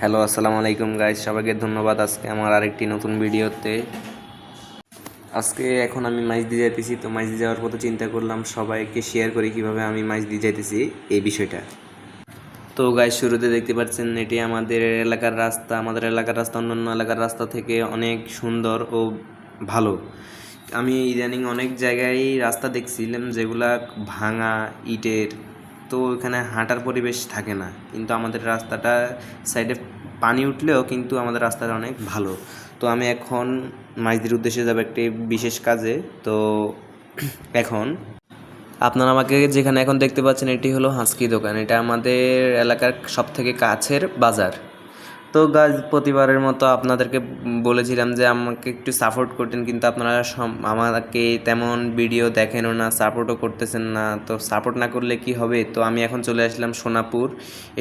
Hello, আসসালামু আলাইকুম guys, সবাইকে ধন্যবাদ আজকে আমার আরেকটি নতুন ভিডিওতে। আজকে এখন আমি মাইজ দিয়ে যাইতেছি, তো মাইজ দিয়ে যাওয়ার পথে চিন্তা করলাম সবাইকে শেয়ার করি কীভাবে আমি মাইজ দিয়ে যাইতেছি এই বিষয়টা। তো গাইস, শুরুতে দেখতে পাচ্ছেন এটি আমাদের এলাকার রাস্তা। আমাদের এলাকার রাস্তা অন্যান্য এলাকার রাস্তা থেকে অনেক সুন্দর ও ভালো। আমি ইদানিং অনেক জায়গায় রাস্তা দেখছিলাম যেগুলা ভাঙা ইটের, তো ওখানে হাঁটার পরিবেশ থাকে না, কিন্তু আমাদের রাস্তাটা সাইডে পানি উঠলেও কিন্তু আমাদের রাস্তাটা অনেক ভালো। তো আমি এখন মাইজদির উদ্দেশ্যে যাব একটি বিশেষ কাজে। তো এখন আপনারা আমাকে যেখানে এখন দেখতে পাচ্ছেন এটি হলো হাঁসকি দোকান। এটা আমাদের এলাকার সবথেকে কাছের বাজার। তো গাইজ, প্রতিবারের মতো আপনাদেরকে বলেছিলাম যে আমাকে একটু সাপোর্ট করতেন, কিন্তু আপনারা আমাকে তেমন ভিডিও দেখেনও না, সাপোর্টও করতেছেন না। তো সাপোর্ট না করলে কি হবে? তো আমি এখন চলে আসলাম সোনাপুর।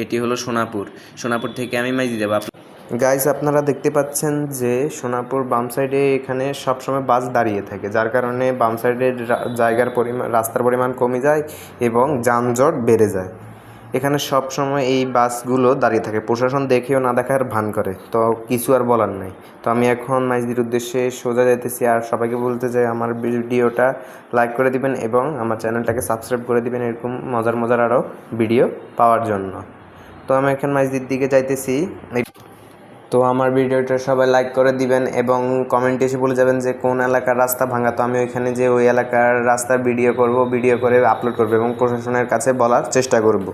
এটি হলো সোনাপুর থেকে আমি মাইজি যাব। গাইজ, আপনারা দেখতে পাচ্ছেন যে সোনাপুর বাম সাইডে এখানে সবসময় বাস দাঁড়িয়ে থাকে, যার কারণে বাম সাইডের জায়গার পরিমাণ, রাস্তার পরিমাণ কমে যায় এবং যানজট বেড়ে যায়। এখানে সব সময় এই বাসগুলো দাঁড়িয়ে থাকে, প্রশাসন দেখেও না দেখার ভান করে, তো কিছু আর বলার নাই। তো আমি এখন মাইজদির উদ্দেশ্যে সোজা যাইতেছি, আর সবাইকে বলতে চাই আমার ভিডিওটা লাইক করে দিবেন এবং আমার চ্যানেলটাকে সাবস্ক্রাইব করে দিবেন এরকম মজার আরও ভিডিও পাওয়ার জন্য। তো আমি এখন মাইজদির দিকে যাইতেছি। তো আমার ভিডিওটা সবাই লাইক করে দিবেন এবং কমেন্টে এসে বলে যাবেন যে কোন এলাকার রাস্তা ভাঙা। তো আমি ওইখানে যে ওই এলাকার রাস্তার ভিডিও করে আপলোড করব এবং প্রশাসনের কাছে বলার চেষ্টা করব।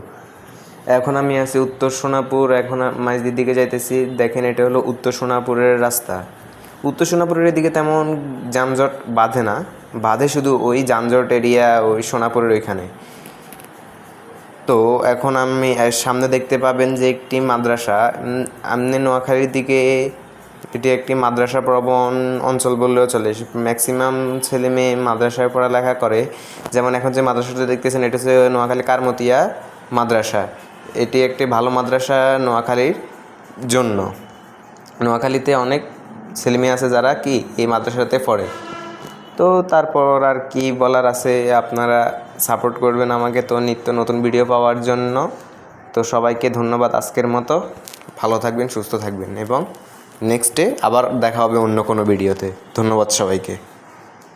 এখন আমি আছি উত্তর সোনাপুর, এখন মাইজদির দিকে যাইতেছি। দেখেন, এটা হলো উত্তর সোনাপুরের রাস্তা। উত্তর সোনাপুরের দিকে তেমন যানজট বাঁধে না, বাঁধে শুধু ওই যানজট এরিয়া ওই সোনাপুরের ওইখানে। তো এখন আমি সামনে দেখতে পাবেন যে একটি মাদ্রাসা। আপনি নোয়াখালীর দিকে এটি একটি মাদ্রাসা প্রবণ অঞ্চল বললেও চলে। ম্যাক্সিমাম ছেলে মেয়ে মাদ্রাসায় পড়ালেখা করে। যেমন এখন যে মাদ্রাসাটা দেখতেছেন এটা হচ্ছে নোয়াখালী কারমতিয়া মাদ্রাসা। এটি একটি ভালো মাদ্রাসা নোয়াখালীর জন্য। নোয়াখালীতে অনেক ছেলেমেয়ে আছে যারা কি এই মাদ্রাসাতে পড়ে। তো তারপর আর কি বলার আছে, আপনারা সাপোর্ট করবেন আমাকে তো নিত্য নতুন ভিডিও পাওয়ার জন্য। তো সবাইকে ধন্যবাদ আজকের মতো। ভালো থাকবেন, সুস্থ থাকবেন এবং নেক্সটে আবার দেখা হবে অন্য কোনো ভিডিওতে। ধন্যবাদ সবাইকে।